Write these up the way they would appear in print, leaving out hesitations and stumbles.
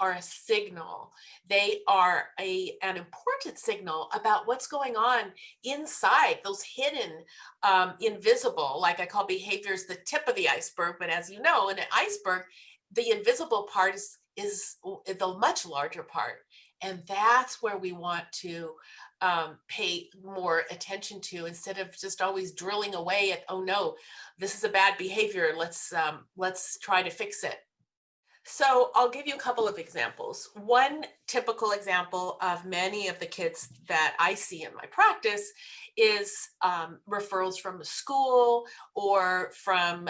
are a signal. They are an important signal about what's going on inside those hidden, invisible, like I call behaviors, the tip of the iceberg. But as you know, in an iceberg, the invisible part is the much larger part. And that's where we want to pay more attention to, instead of just always drilling away at, oh no, this is a bad behavior. Let's try to fix it. So I'll give you a couple of examples. One typical example of many of the kids that I see in my practice is referrals from the school or from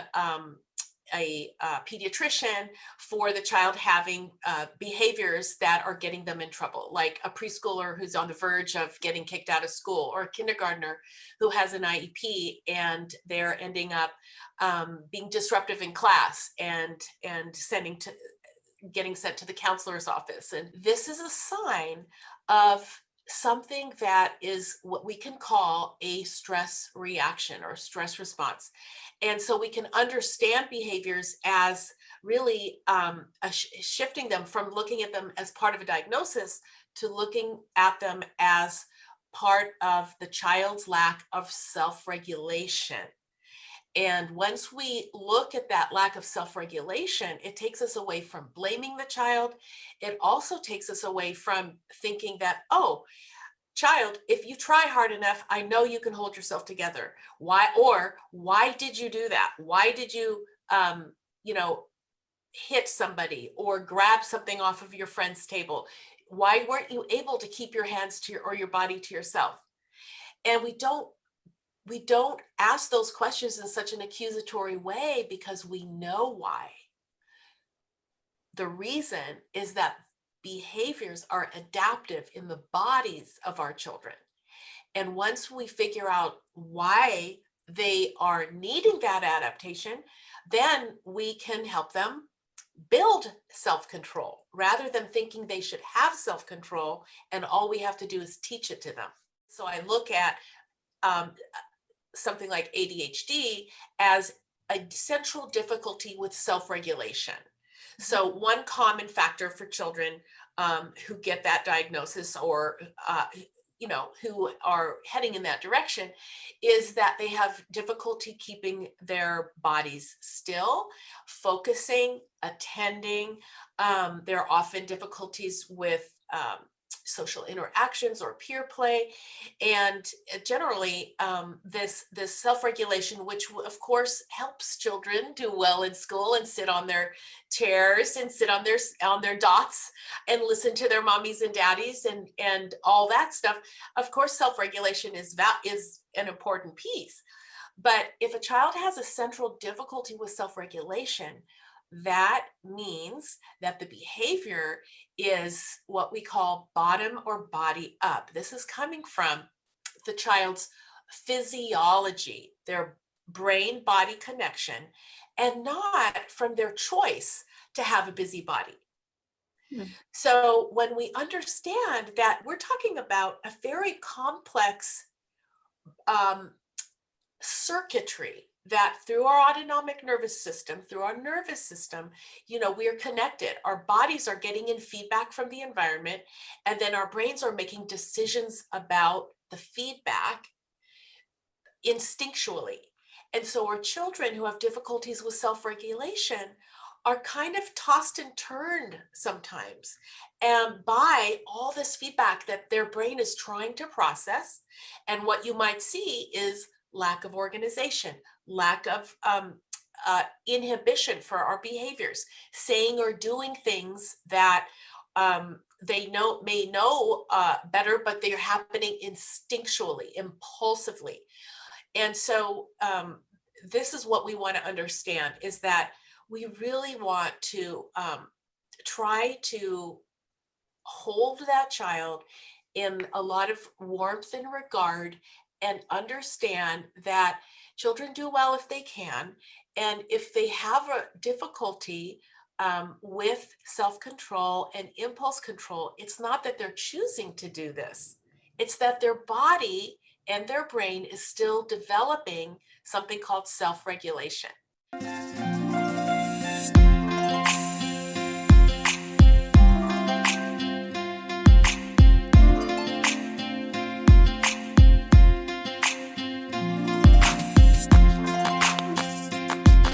a pediatrician for the child having behaviors that are getting them in trouble, like a preschooler who's on the verge of getting kicked out of school, or a kindergartner who has an IEP and they're ending up being disruptive in class and getting sent to the counselor's office. And this is a sign of something that is what we can call a stress reaction or stress response. And so we can understand behaviors as really shifting them from looking at them as part of a diagnosis to looking at them as part of the child's lack of self-regulation. And once we look at that lack of self-regulation, it takes us away from blaming the child. It also takes us away from thinking that, oh, child, if you try hard enough, I know you can hold yourself together. Why did you do that? Why did you, hit somebody or grab something off of your friend's table? Why weren't you able to keep your hands to your body to yourself? And we don't ask those questions in such an accusatory way because we know why. The reason is that behaviors are adaptive in the bodies of our children. And once we figure out why they are needing that adaptation, then we can help them build self-control rather than thinking they should have self-control and all we have to do is teach it to them. So I look at something like ADHD as a central difficulty with self-regulation. So one common factor for children who get that diagnosis or who are heading in that direction is that they have difficulty keeping their bodies still, focusing, attending. There are often difficulties with social interactions or peer play, and generally this self-regulation, which of course helps children do well in school and sit on their chairs and sit on their dots and listen to their mommies and daddies and all that stuff. Of course, self-regulation is an important piece. But if a child has a central difficulty with self-regulation, that means that the behavior is what we call bottom or body up. This is coming from the child's physiology, their brain-body connection, and not from their choice to have a busy body. So when we understand that we're talking about a very complex circuitry, that through our autonomic nervous system, through our nervous system, we are connected. Our bodies are getting in feedback from the environment, and then our brains are making decisions about the feedback instinctually. And so our children who have difficulties with self-regulation are kind of tossed and turned sometimes, and by all this feedback that their brain is trying to process. And what you might see is lack of organization, lack of inhibition for our behaviors, saying or doing things that they may know better, but they're happening instinctually, impulsively. And so this is what we want to understand, is that we really want to try to hold that child in a lot of warmth and regard, and understand that children do well if they can. And if they have a difficulty with self-control and impulse control, it's not that they're choosing to do this. It's that their body and their brain is still developing something called self-regulation.